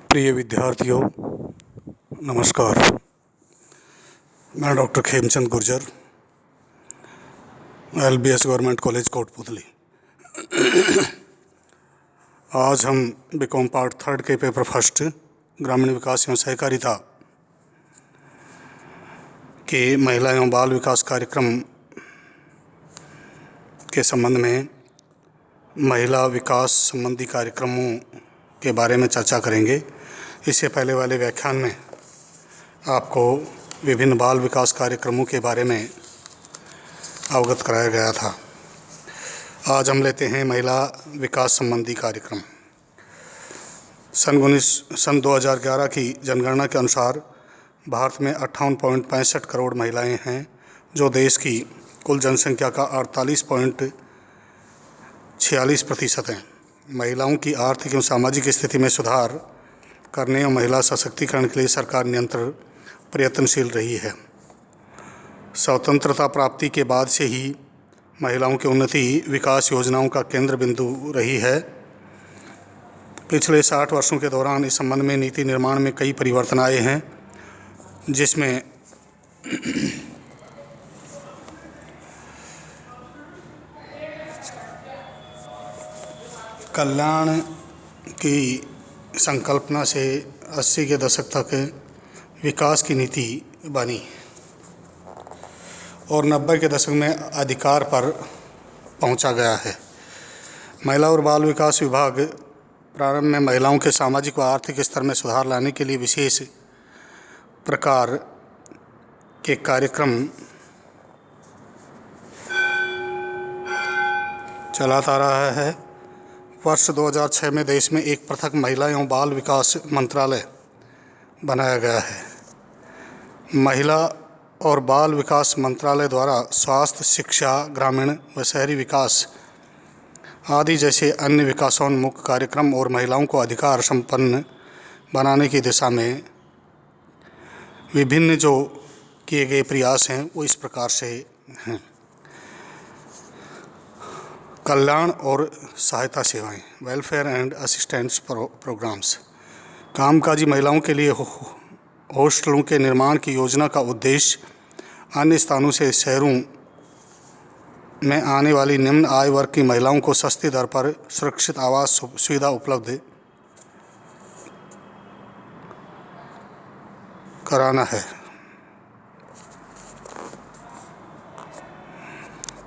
प्रिय विद्यार्थियों, नमस्कार। मैं doctor Khemchand Gurjar, LBS government college Kotputli. आज हम बीकॉम पार्ट 3 के पेपर फर्स्ट ग्रामीण विकास एवं सहकारिता के महिला एवं बाल विकास कार्यक्रम के संबंध में महिला विकास संबंधी कार्यक्रमों के बारे में चर्चा करेंगे। इससे पहले वाले व्याख्यान में आपको विभिन्न बाल विकास कार्यक्रमों के बारे में अवगत कराया गया था। आज हम लेते हैं महिला विकास संबंधी कार्यक्रम। सन 2011 की जनगणना के अनुसार भारत में 58.65 करोड़ महिलाएं हैं, जो देश की कुल जनसंख्या का 48.46% हैं। महिलाओं की आर्थिक एवं सामाजिक स्थिति में सुधार करने और महिला सशक्तिकरण के लिए सरकार निरंतर प्रयत्नशील रही है। स्वतंत्रता प्राप्ति के बाद से ही महिलाओं की उन्नति विकास योजनाओं का केंद्र बिंदु रही है। पिछले 60 वर्षों के दौरान इस संबंध में नीति निर्माण में कई परिवर्तन आए हैं, जिसमें कल्याण की संकल्पना से 80 के दशक तक विकास की नीति बनी और 90 के दशक में अधिकार पर पहुंचा गया है। महिला और बाल विकास विभाग प्रारंभ में महिलाओं के सामाजिक व आर्थिक स्तर में सुधार लाने के लिए विशेष प्रकार के कार्यक्रम चलाता रहा है। वर्ष 2006 में देश में एक पृथक महिला एवं बाल विकास मंत्रालय बनाया गया है। महिला और बाल विकास मंत्रालय द्वारा स्वास्थ्य, शिक्षा, ग्रामीण व शहरी विकास आदि जैसे अन्य विकासोन्मुख कार्यक्रम और महिलाओं को अधिकार संपन्न बनाने की दिशा में विभिन्न जो किए गए प्रयास हैं वो इस प्रकार से हैं। कल्याण और सहायता सेवाएं, वेलफेयर एंड असिस्टेंस प्रोग्राम्स। कामकाजी महिलाओं के लिए हॉस्टलों के निर्माण की योजना का उद्देश्य अन्य स्थानों से शहरों में आने वाली निम्न आय वर्ग की महिलाओं को सस्ती दर पर सुरक्षित आवास सुविधा उपलब्ध कराना है।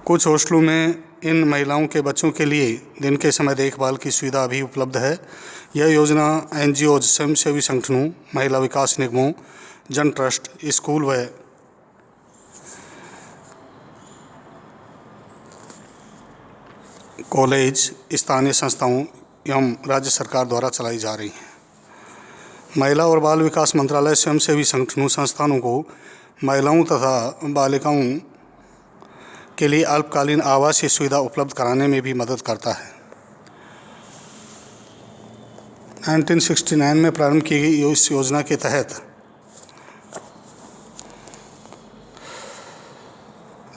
कुछ हॉस्टलों में इन महिलाओं के बच्चों के लिए दिन के समय देखभाल की सुविधा भी उपलब्ध है। यह योजना NGOs, स्वयंसेवी संगठनों, महिला विकास निगमों, जन ट्रस्ट, स्कूल व कॉलेज, स्थानीय संस्थाओं एवं राज्य सरकार द्वारा चलाई जा रही हैं। महिला और बाल विकास मंत्रालय स्वयंसेवी संगठनों, संस्थानों को महिलाओं तथा बालिकाओं के लिए अल्पकालीन आवासीय सुविधा उपलब्ध कराने में भी मदद करता है। 1969 में प्रारंभ की गई इस योजना के तहत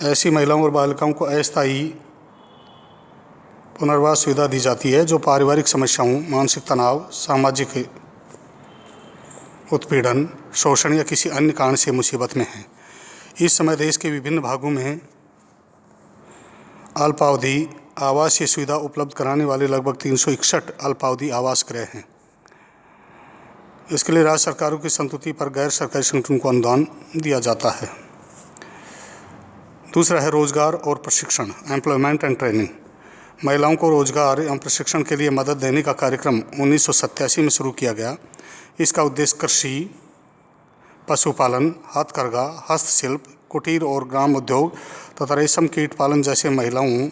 ऐसी महिलाओं और बालिकाओं को अस्थायी पुनर्वास सुविधा दी जाती है जो पारिवारिक समस्याओं, मानसिक तनाव, सामाजिक उत्पीड़न, शोषण या किसी अन्य कारण से मुसीबत में हैं। इस समय देश के विभिन्न भागों में अल्पावधि आवासीय सुविधा उपलब्ध कराने वाले लगभग 361 अल्पावधि आवास गृह हैं। इसके लिए राज्य सरकारों की संस्तुति पर गैर सरकारी संगठनों को अनुदान दिया जाता है। दूसरा है रोजगार और प्रशिक्षण, एम्प्लॉयमेंट एंड ट्रेनिंग। महिलाओं को रोजगार एवं प्रशिक्षण के लिए मदद देने का कार्यक्रम 1987 में शुरू किया गया। इसका उद्देश्य कृषि, पशुपालन, हथकरघा, हस्तशिल्प, कुटीर और ग्राम उद्योग तथा रेशम कीट पालन जैसे महिलाओं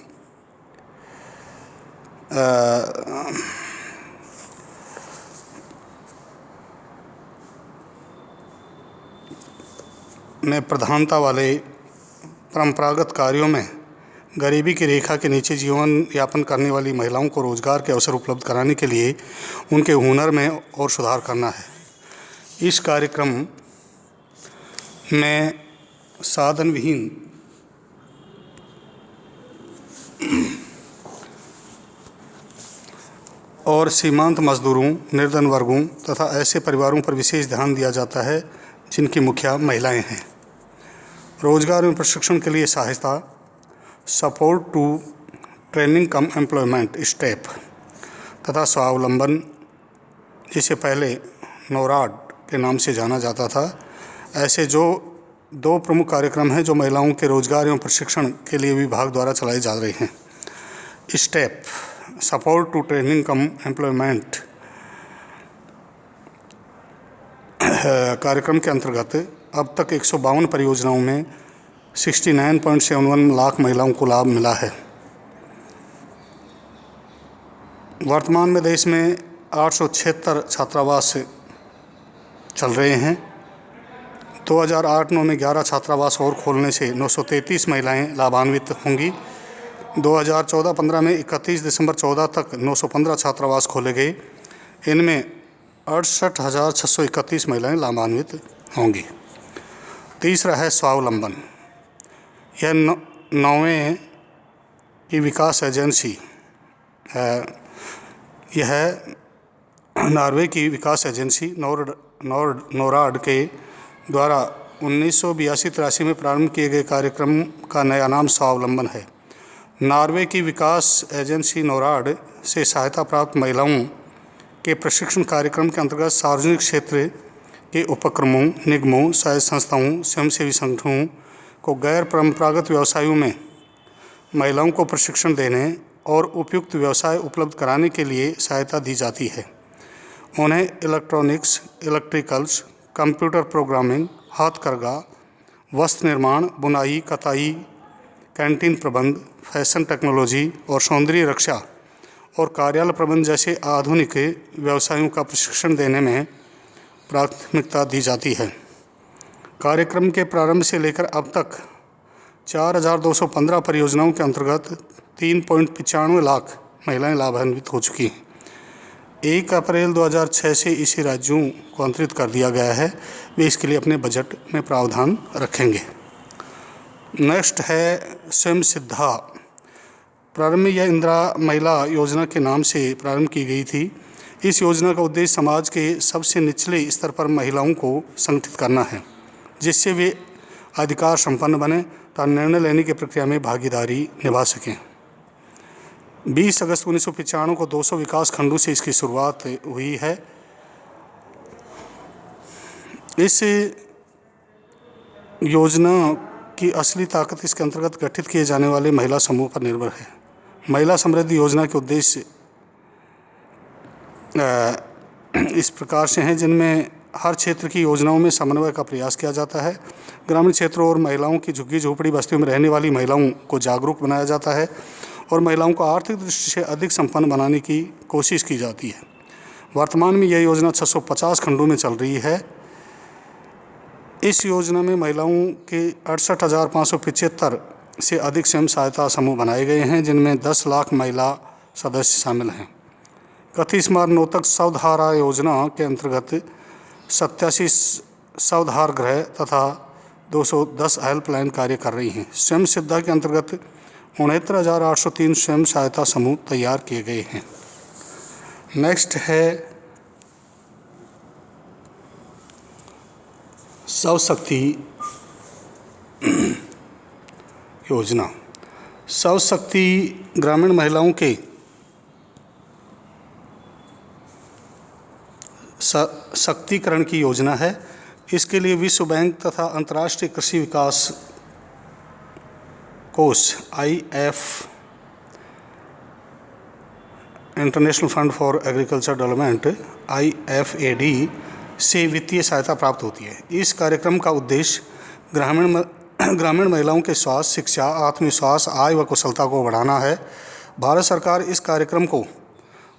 में प्रधानता वाले परंपरागत कार्यों में गरीबी की रेखा के नीचे जीवन यापन करने वाली महिलाओं को रोजगार के अवसर उपलब्ध कराने के लिए उनके हुनर में और सुधार करना है। इस कार्यक्रम में साधन विहीन और सीमांत मजदूरों, निर्धन वर्गों तथा ऐसे परिवारों पर विशेष ध्यान दिया जाता है जिनकी मुखिया महिलाएं हैं। रोजगार में प्रशिक्षण के लिए सहायता, support to training cum employment STEP तथा स्वावलंबन, जिसे पहले नौराड के नाम से जाना जाता था, ऐसे जो 2 प्रमुख कार्यक्रम हैं जो महिलाओं के रोजगार एवं प्रशिक्षण के लिए विभाग द्वारा चलाए जा रहे हैं। STEP, support to training cum employment कार्यक्रम के अंतर्गत अब तक 152 परियोजनाओं में 69.71 लाख महिलाओं को लाभ मिला है। वर्तमान में देश में 876 छात्रावास चल रहे हैं। 2008-9 में 11 छात्रावास और खोलने से 933 महिलाएं लाभान्वित होंगी। 2014-15 में 31 दिसंबर 14 तक 915 छात्रावास खोले गए। इनमें 68,631 महिलाएं लाभान्वित होंगी। तीसरा है स्वावलंबन। यह 9वें की विकास एजेंसी है। यह नॉर्वे की विकास एजेंसी नॉराड के द्वारा 1982-83 में प्रारंभ किए गए कार्यक्रम का नया नाम स्वावलंबन है। नॉर्वे की विकास एजेंसी नॉराड से सहायता प्राप्त महिलाओं के प्रशिक्षण कार्यक्रम के अंतर्गत सार्वजनिक क्षेत्र के उपक्रमों, निगमों, स्वायत्त संस्थाओं, स्वयंसेवी संगठनों को गैर परंपरागत व्यवसायों में महिलाओं को प्रशिक्षण देने और उपयुक्त व्यवसाय उपलब्ध कराने के लिए सहायता दी जाती है। उन्हें इलेक्ट्रॉनिक्स, इलेक्ट्रिकल्स, कंप्यूटर प्रोग्रामिंग, हाथकरघा, वस्त्र निर्माण, बुनाई, कताई, कैंटीन प्रबंध, फैशन टेक्नोलॉजी और सौंदर्य रक्षा और कार्यालय प्रबंध जैसे आधुनिक व्यवसायों का प्रशिक्षण देने में प्राथमिकता दी जाती है। कार्यक्रम के प्रारंभ से लेकर अब तक 4,215 परियोजनाओं के अंतर्गत 3.95 लाख महिलाएं लाभान्वित हो चुकी हैं। 1 अप्रैल 2006 से इसे राज्यों को अंतरित कर दिया गया है। वे इसके लिए अपने बजट में प्रावधान रखेंगे। नेक्स्ट है स्वयं सिद्धा। प्रारंभ में यह इंदिरा महिला योजना के नाम से प्रारंभ की गई थी। इस योजना का उद्देश्य समाज के सबसे निचले स्तर पर महिलाओं को संगठित करना है, जिससे वे अधिकार संपन्न बने तथा निर्णय लेने की प्रक्रिया में भागीदारी निभा सकें। 20 अगस्त 1995 को 200 विकास खंडों से इसकी शुरुआत हुई है। इस योजना की असली ताकत इसके अंतर्गत गठित किए जाने वाले महिला समूह पर निर्भर है। महिला समृद्धि योजना के उद्देश्य इस प्रकार से हैं, जिनमें हर क्षेत्र की योजनाओं में समन्वय का प्रयास किया जाता है। ग्रामीण क्षेत्रों और महिलाओं की झुग्गी झोपड़ी बस्तियों में रहने वाली महिलाओं को जागरूक बनाया जाता है और महिलाओं को आर्थिक दृष्टि से अधिक संपन्न बनाने की कोशिश की जाती है। वर्तमान में यह योजना 650 खंडों में चल रही है। इस योजना में महिलाओं के 68,575 से अधिक स्वयं सहायता समूह बनाए गए हैं, जिनमें 10 लाख महिला सदस्य शामिल हैं। कथित स्मरणोत्तक स्वधारा योजना के अंतर्गत 87 स्वधार गृह तथा 210 हेल्पलाइन कार्य कर रही हैं। स्वयं सिद्धा के अंतर्गत 69,803 स्वयं सहायता समूह तैयार किए गए हैं। नेक्स्ट है स्वशक्ति योजना। स्वशक्ति ग्रामीण महिलाओं के सशक्तिकरण की योजना है। इसके लिए विश्व बैंक तथा अंतर्राष्ट्रीय कृषि विकास कोष IF international fund for agriculture development IFAD से वित्तीय सहायता प्राप्त होती है। इस कार्यक्रम का उद्देश्य ग्रामीण महिलाओं के स्वास्थ्य, शिक्षा, आत्मविश्वास, आय व कुशलता को बढ़ाना है। भारत सरकार इस कार्यक्रम को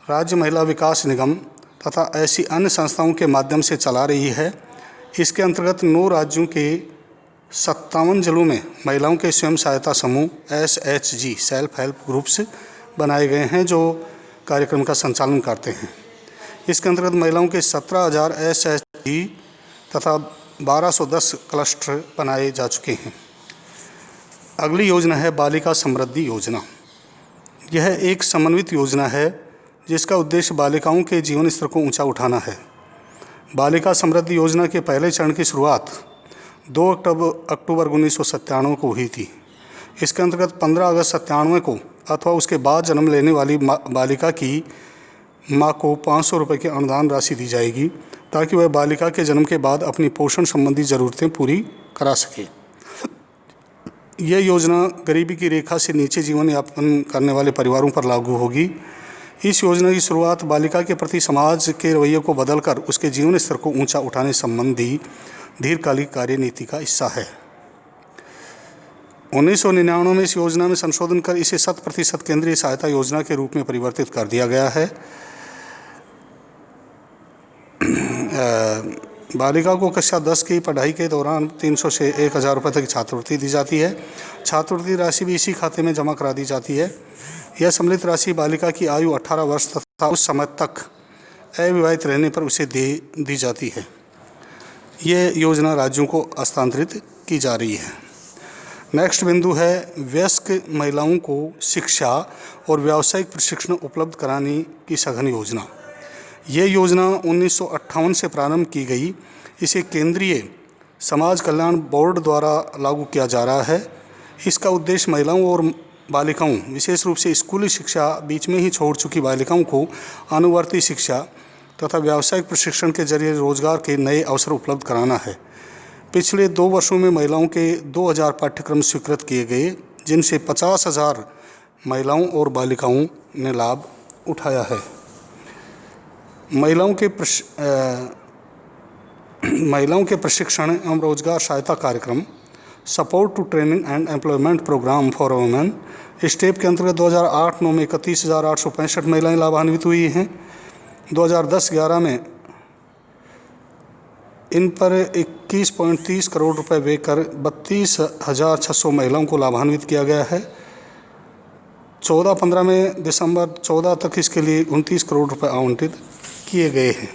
राज्य महिला विकास निगम तथा ऐसी अन्य संस्थाओं के माध्यम से चला रही है। इसके अंतर्गत 9 राज्यों के 57 जिलों में महिलाओं के स्वयं सहायता समूह SHG सेल्फ हेल्प ग्रुप्स बनाए गए हैं, जो कार्यक्रम का संचालन करते हैं। इसके अंतर्गत महिलाओं के 17,000 SHG तथा 1210 क्लस्टर बनाए जा चुके हैं। अगली योजना है बालिका समृद्धि योजना। यह एक समन्वित योजना है जिसका उद्देश्य बालिकाओं के जीवन स्तर को ऊंचा उठाना है। बालिका समृद्धि योजना के पहले चरण की शुरुआत 2 अक्टूबर 1997 को हुई थी। इसके अंतर्गत 15 अगस्त 97 को अथवा उसके बाद जन्म लेने वाली बालिका की माँ को 500 रुपये की अनुदान राशि दी जाएगी, ताकि वह बालिका के जन्म के बाद अपनी पोषण संबंधी ज़रूरतें पूरी करा सके। यह योजना गरीबी की रेखा से नीचे जीवन यापन करने वाले परिवारों पर लागू होगी। इस योजना की शुरुआत बालिका के प्रति समाज के रवैये को बदलकर उसके जीवन स्तर को ऊंचा उठाने संबंधी दीर्घकालिक कार्यनीति का हिस्सा है। 1999 में इस योजना में संशोधन कर इसे 100% केंद्रीय सहायता योजना के रूप में परिवर्तित कर दिया गया है। बालिका को कक्षा 10 की पढ़ाई के दौरान 300 से 1000 रुपये तक छात्रवृत्ति दी जाती है। छात्रवृत्ति राशि भी इसी खाते में जमा करा दी जाती है। यह सम्मिलित राशि बालिका की आयु 18 वर्ष तथा उस समय तक अविवाहित रहने पर उसे दी जाती है। यह योजना राज्यों को हस्तांतरित की जा रही है। नेक्स्ट बिंदु है वयस्क महिलाओं को शिक्षा और व्यावसायिक प्रशिक्षण उपलब्ध कराने की सघन योजना। यह योजना 1958 से प्रारंभ की गई। इसे केंद्रीय समाज कल्याण बोर्ड द्वारा लागू किया जा रहा है। इसका उद्देश्य महिलाओं और बालिकाओं, विशेष रूप से स्कूली शिक्षा बीच में ही छोड़ चुकी बालिकाओं को अनुवर्ती शिक्षा तथा व्यावसायिक प्रशिक्षण के जरिए रोजगार के नए अवसर उपलब्ध कराना है। पिछले 2 वर्षों में महिलाओं के 2000 पाठ्यक्रम स्वीकृत किए गए, जिनसे 50,000 महिलाओं और बालिकाओं ने लाभ उठाया है। महिलाओं के प्रशिक्षण एवं रोजगार सहायता कार्यक्रम support to training and employment programme for women STEP के अंतर्गत 2008-9 में 31,865 महिलाएं लाभान्वित हुई हैं। 2010-11 में इन पर 21.30 करोड़ रुपए व्यय कर 32,600 महिलाओं को लाभान्वित किया गया है। 14-15 में दिसंबर 14 तक इसके लिए 29 करोड़ रुपए आवंटित किए गए हैं।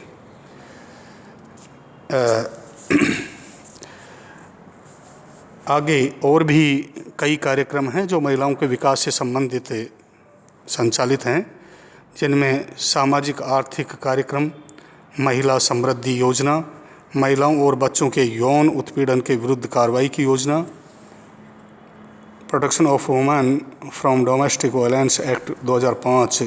आगे और भी कई कार्यक्रम हैं जो महिलाओं के विकास से संबंधित संचालित हैं, जिनमें सामाजिक आर्थिक कार्यक्रम, महिला समृद्धि योजना, महिलाओं और बच्चों के यौन उत्पीड़न के विरुद्ध कार्रवाई की योजना, protection of women from domestic violence act 2005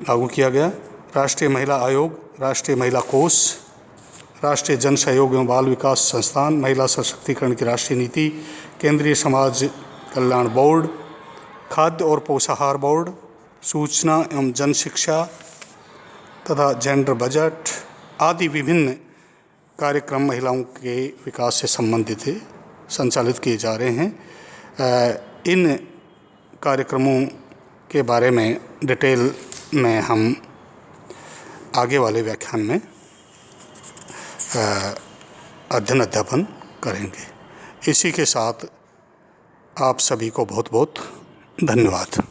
लागू किया गया, राष्ट्रीय महिला आयोग, राष्ट्रीय महिला कोष, राष्ट्रीय जन सहयोग एवं बाल विकास संस्थान, महिला सशक्तिकरण की राष्ट्रीय नीति, केंद्रीय समाज कल्याण बोर्ड, खाद्य और पोषाहार बोर्ड, सूचना एवं जन शिक्षा तथा जेंडर बजट आदि विभिन्न कार्यक्रम महिलाओं के विकास से संबंधित संचालित किए जा रहे हैं। इन कार्यक्रमों के बारे में डिटेल में हम आगे वाले व्याख्यान में अध्ययन अध्यापन करेंगे। इसी के साथ आप सभी को बहुत बहुत धन्यवाद।